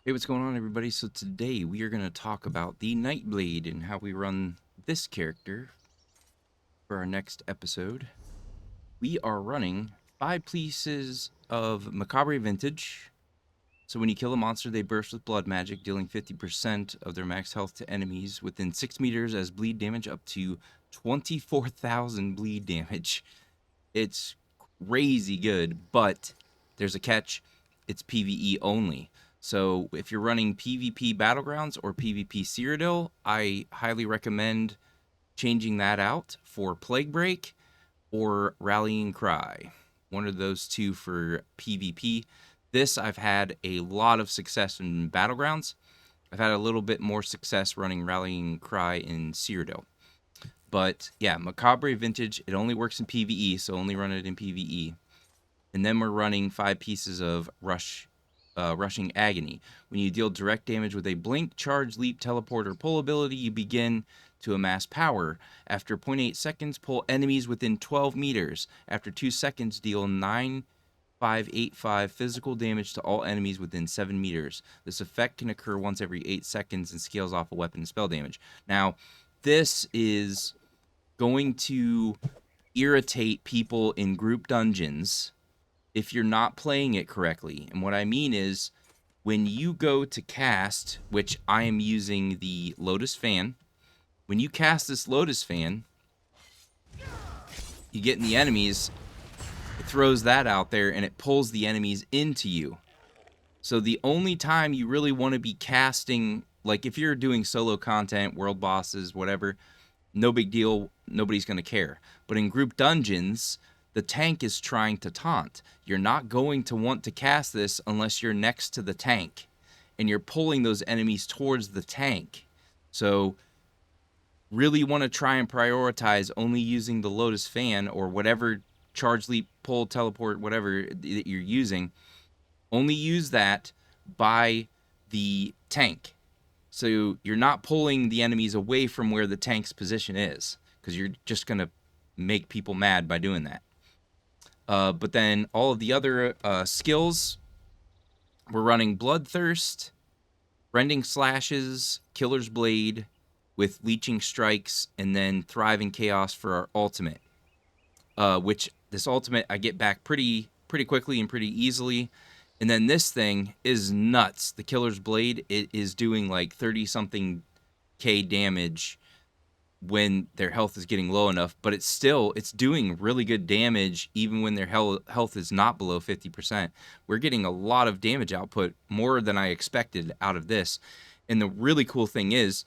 Hey, what's going on, everybody? So today we are going to talk about the Nightblade and how we run this character for our next episode. We are running 5 pieces of Macabre Vintage. So when you kill a monster, they burst with blood magic, dealing 50% of their max health to enemies within 6 meters as bleed damage up to 24,000 bleed damage. It's crazy good, but there's a catch. It's PvE only. So if you're running PvP Battlegrounds or PvP Cyrodiil, I highly recommend changing that out for Plague Break or Rallying Cry. One of those two for PvP. This I've had a lot of success in Battlegrounds. I've had a little bit more success running Rallying Cry in Cyrodiil. But yeah, Macabre Vintage, it only works in PvE, so only run it in PvE. And then we're running 5 pieces of Rushing Agony. When you deal direct damage with a blink, charge, leap, teleport, or pull ability, you begin to amass power. After 0.8 seconds, pull enemies within 12 meters. After 2 seconds, deal 9,585 physical damage to all enemies within 7 meters. This effect can occur once every 8 seconds and scales off a weapon and spell damage. Now, this is going to irritate people in group dungeons if you're not playing it correctly. And what I mean is, when you go to cast, which I am using the Lotus Fan, when you cast this Lotus Fan, you get in the enemies, it throws that out there, and it pulls the enemies into you. So the only time you really want to be casting, like if you're doing solo content, world bosses, whatever, no big deal, nobody's going to care. But in group dungeons, the tank is trying to taunt. You're not going to want to cast this unless you're next to the tank and you're pulling those enemies towards the tank. So really want to try and prioritize only using the Lotus Fan or whatever charge, leap, pull, teleport, whatever that you're using. Only use that by the tank. So you're not pulling the enemies away from where the tank's position is, because you're just going to make people mad by doing that. But then all of the other skills, we're running Bloodthirst, Rending Slashes, Killer's Blade, with Leeching Strikes, and then Thriving Chaos for our ultimate. Which this ultimate I get back pretty quickly and pretty easily. And then this thing is nuts. The Killer's Blade, it is doing like 30-something K damage when their health is getting low enough, but it's doing really good damage even when their health is not below 50%. We're getting a lot of damage output, more than I expected out of this. And the really cool thing is,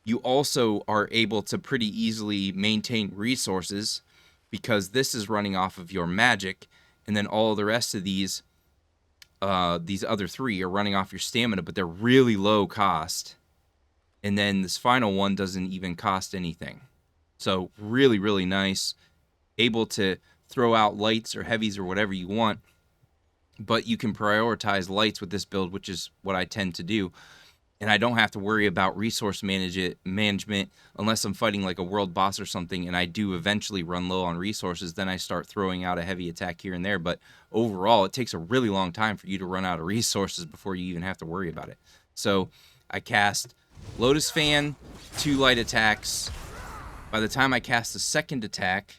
you also are able to pretty easily maintain resources because this is running off of your magic, and then all the rest of these other 3 are running off your stamina, but they're really low cost. And then this final one doesn't even cost anything. So really, really nice. Able to throw out lights or heavies or whatever you want, but you can prioritize lights with this build, which is what I tend to do. And I don't have to worry about resource management unless I'm fighting like a world boss or something, and I do eventually run low on resources. Then I start throwing out a heavy attack here and there. But overall, it takes a really long time for you to run out of resources before you even have to worry about it. So I cast Lotus Fan, 2 light attacks. By the time I cast the second attack,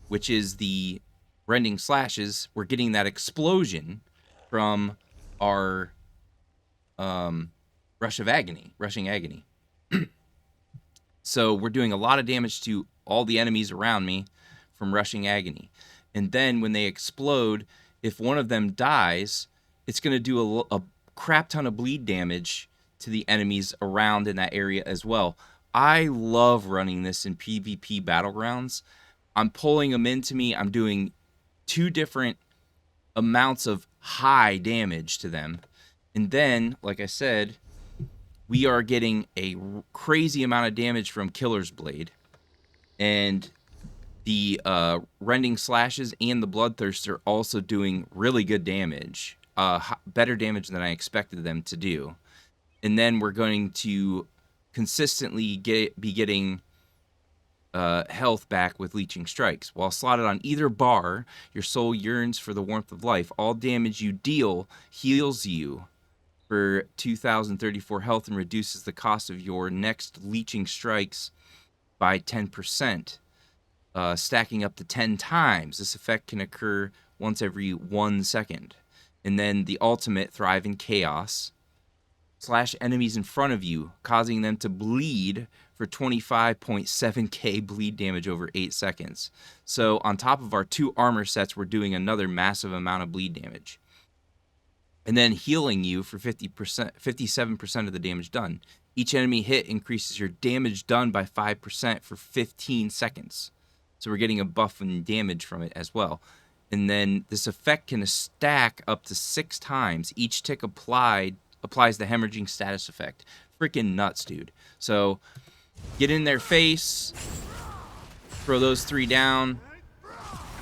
which is the Rending Slashes, we're getting that explosion from our Rushing Agony. So we're doing a lot of damage to all the enemies around me from Rushing Agony. And then when they explode, if one of them dies, it's going to do a crap ton of bleed damage to the enemies around in that area as well. I love running this in PvP Battlegrounds. I'm pulling them into me. I'm doing 2 different amounts of high damage to them. And then, like I said, we are getting a crazy amount of damage from Killer's Blade. And the Rending Slashes and the Bloodthirst are also doing really good damage. Better damage than I expected them to do. And then we're going to consistently be getting health back with Leeching Strikes. While slotted on either bar, your soul yearns for the warmth of life. All damage you deal heals you for 2,034 health and reduces the cost of your next leeching strikes by 10%, stacking up to 10 times. This effect can occur once every 1 second. And then the ultimate, Thrive in Chaos. Slash enemies in front of you, causing them to bleed for 25.7k bleed damage over 8 seconds. So on top of our 2 armor sets, we're doing another massive amount of bleed damage. And then healing you for 57% of the damage done. Each enemy hit increases your damage done by 5% for 15 seconds. So we're getting a buff in damage from it as well. And then this effect can stack up to 6 times. Each tick applies the hemorrhaging status effect. Freaking nuts, dude. So get in their face. Throw those 3 down.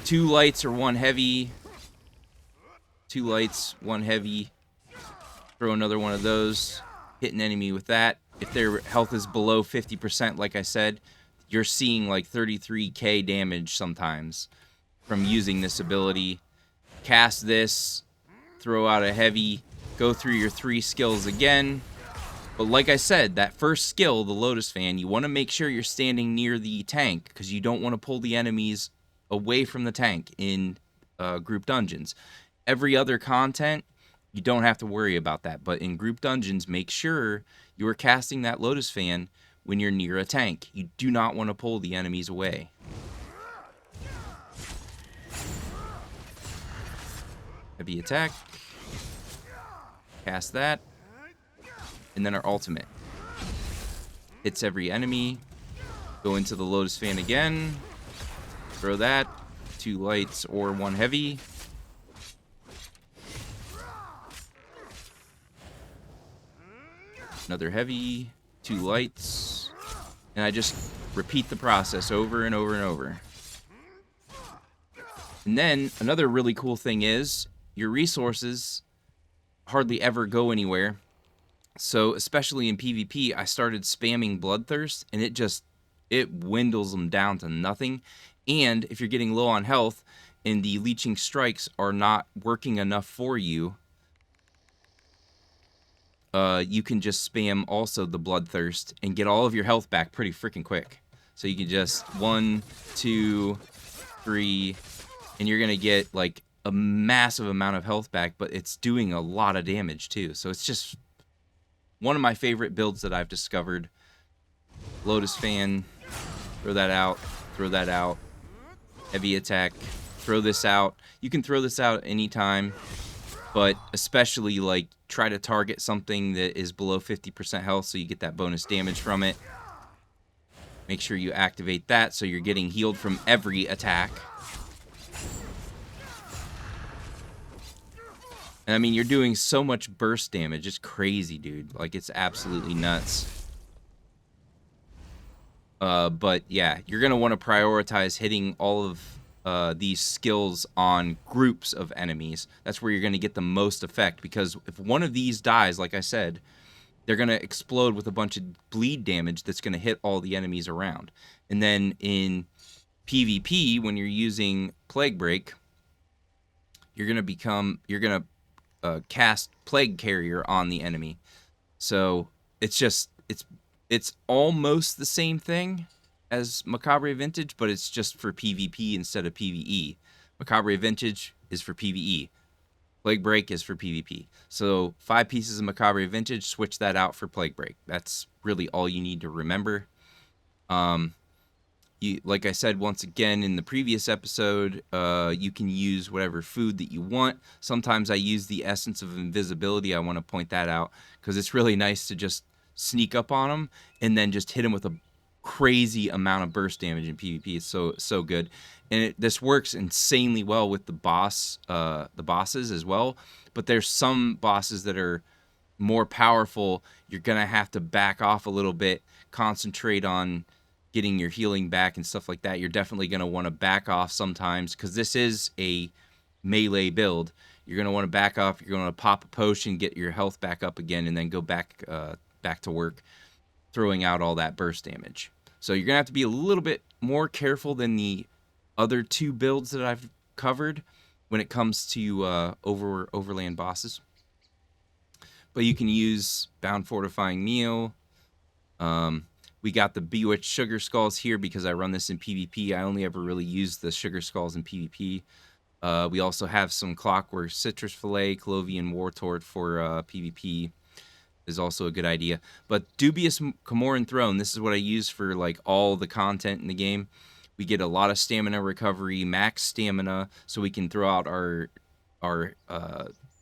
2 lights or 1 heavy. 2 lights, 1 heavy. Throw another one of those. Hit an enemy with that. If their health is below 50%, like I said, you're seeing like 33k damage sometimes from using this ability. Cast this. Throw out a heavy. Go through your 3 skills again. But like I said, that first skill, the Lotus Fan, you want to make sure you're standing near the tank because you don't want to pull the enemies away from the tank in group dungeons. Every other content, you don't have to worry about that. But in group dungeons, make sure you are casting that Lotus Fan when you're near a tank. You do not want to pull the enemies away. Heavy attack. Cast that. And then our ultimate. Hits every enemy. Go into the Lotus Fan again. Throw that. 2 lights or 1 heavy. Another heavy. 2 lights. And I just repeat the process over and over and over. And then another really cool thing is your resources hardly ever go anywhere. So especially in PvP, I started spamming Bloodthirst, and it dwindles them down to nothing. And if you're getting low on health and the leeching strikes are not working enough for you, you can just spam also the Bloodthirst and get all of your health back pretty freaking quick. So you can just 1, 2, 3, and you're gonna get like a massive amount of health back, but it's doing a lot of damage too. So it's just one of my favorite builds that I've discovered. Lotus Fan, throw that out, throw that out. Heavy attack, throw this out. You can throw this out anytime, but especially like try to target something that is below 50% health so you get that bonus damage from it. Make sure you activate that so you're getting healed from every attack. And I mean, you're doing so much burst damage. It's crazy, dude. Like, it's absolutely nuts. But yeah, you're going to want to prioritize hitting all of these skills on groups of enemies. That's where you're going to get the most effect, because if one of these dies, like I said, they're going to explode with a bunch of bleed damage that's going to hit all the enemies around. And then in PvP, when you're using Plague Break, you're going to cast Plague Carrier on the enemy. So it's almost the same thing as Macabre Vintage, but it's just for PvP instead of PvE. Macabre Vintage is for PvE. Plague Break is for PvP. So 5 pieces of Macabre Vintage, switch that out for Plague Break. That's really all you need to remember. Like I said once again in the previous episode, you can use whatever food that you want. Sometimes I use the Essence of Invisibility. I want to point that out because it's really nice to just sneak up on them and then just hit them with a crazy amount of burst damage in PvP. It's so good. And this works insanely well with the bosses as well. But there's some bosses that are more powerful. You're going to have to back off a little bit, concentrate on getting your healing back and stuff like that. You're definitely going to want to back off sometimes because this is a melee build. You're going to want to back off. You're going to pop a potion, get your health back up again, and then go back to work, throwing out all that burst damage. So you're going to have to be a little bit more careful than the other 2 builds that I've covered when it comes to overland bosses. But you can use Bound Fortifying Meal. We got the Bewitched Sugar Skulls here because I run this in PvP. I only ever really use the Sugar Skulls in PvP. We also have some Clockwork Citrus Fillet, Clovian Wartort for PvP. Is also a good idea. But Dubious Camoran Throne, this is what I use for like all the content in the game. We get a lot of stamina recovery, max stamina, so we can throw out our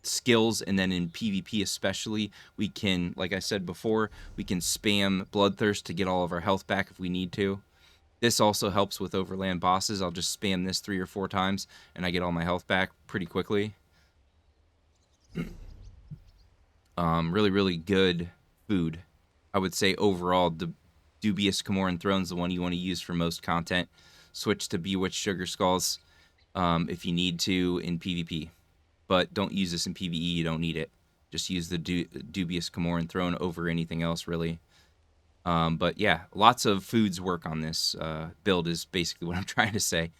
skills, and then in PvP especially, we can, like I said before, we can spam Bloodthirst to get all of our health back if we need to. This also helps with overland bosses. I'll just spam this 3 or 4 times, and I get all my health back pretty quickly. Really, really good food. I would say overall, the Dubious Camoran Throne is the one you want to use for most content. Switch to Bewitched Sugar Skulls if you need to in PvP. But don't use this in PvE, you don't need it. Just use the Dubious Camoran Throne over anything else, really. But yeah, lots of foods work on this build is basically what I'm trying to say.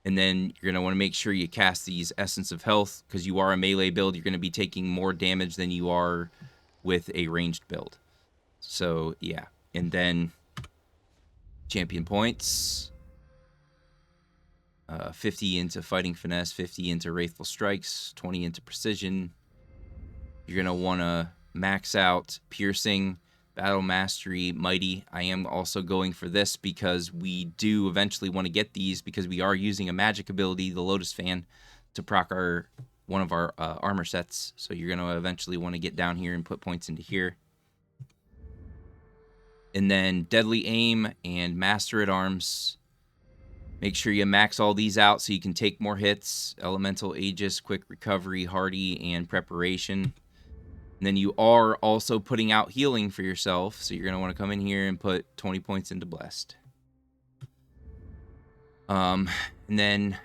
And then you're going to want to make sure you cast these Essence of Health, because you are a melee build. You're going to be taking more damage than you are with a ranged build. So, yeah. And then champion points. 50 into Fighting Finesse, 50 into Wrathful Strikes, 20 into Precision. You're going to want to max out Piercing, Battle Mastery, Mighty. I am also going for this because we do eventually want to get these because we are using a magic ability, the Lotus Fan, to proc one of our armor sets. So you're going to eventually want to get down here and put points into here. And then Deadly Aim and Master at Arms. Make sure you max all these out so you can take more hits. Elemental Aegis, Quick Recovery, Hardy, and Preparation. And then you are also putting out healing for yourself, so you're going to want to come in here and put 20 points into Blessed. And then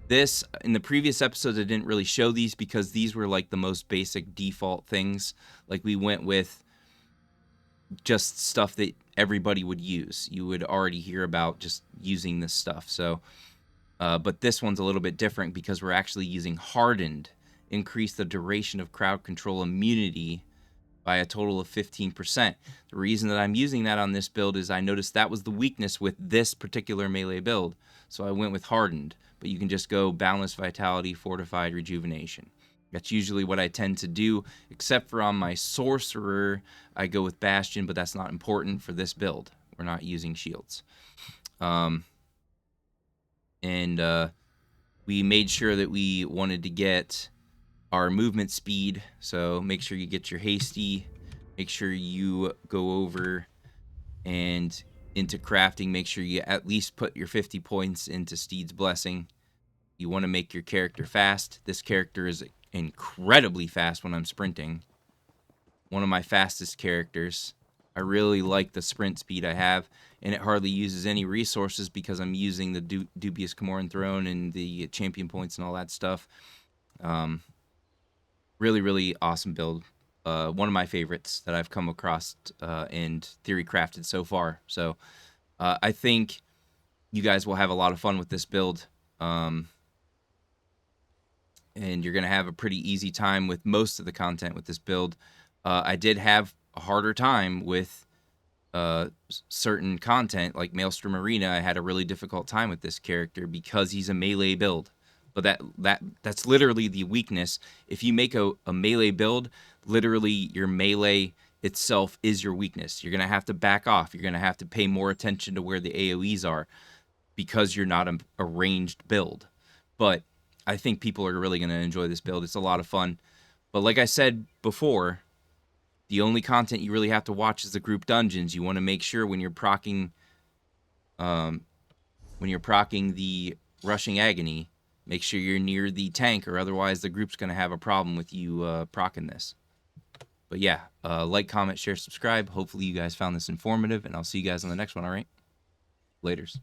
this, in the previous episodes, I didn't really show these because these were like the most basic default things. Like we went with just stuff that everybody would use. You would already hear about just using this stuff. So, but this one's a little bit different because we're actually using Hardened. Increase the duration of crowd control immunity by a total of 15%. The reason that I'm using that on this build is I noticed that was the weakness with this particular melee build. So I went with Hardened, but you can just go Boundless Vitality, Fortified, Rejuvenation. That's usually what I tend to do, except for on my Sorcerer, I go with Bastion, but that's not important for this build. We're not using shields. We made sure that we wanted to get our movement speed, so make sure you get your hasty, make sure you go over and into crafting, make sure you at least put your 50 points into Steed's Blessing. You want to make your character fast. This character is incredibly fast when I'm sprinting. One of my fastest characters. I really like the sprint speed I have, and it hardly uses any resources because I'm using the Dubious Camoran Throne and the champion points and all that stuff. Really, really awesome build. One of my favorites that I've come across and theory crafted so far. So I think you guys will have a lot of fun with this build. And you're going to have a pretty easy time with most of the content with this build. I did have a harder time with certain content, like Maelstrom Arena. I had a really difficult time with this character because he's a melee build. But that's literally the weakness. If you make a melee build, literally your melee itself is your weakness. You're going to have to back off. You're going to have to pay more attention to where the AoEs are because you're not a ranged build. But I think people are really going to enjoy this build. It's a lot of fun. But like I said before, the only content you really have to watch is the group dungeons. You want to make sure when you're proccing the Rushing Agony, make sure you're near the tank, or otherwise the group's going to have a problem with you proccing this. But yeah, like, comment, share, subscribe. Hopefully you guys found this informative, and I'll see you guys on the next one, all right? Laters.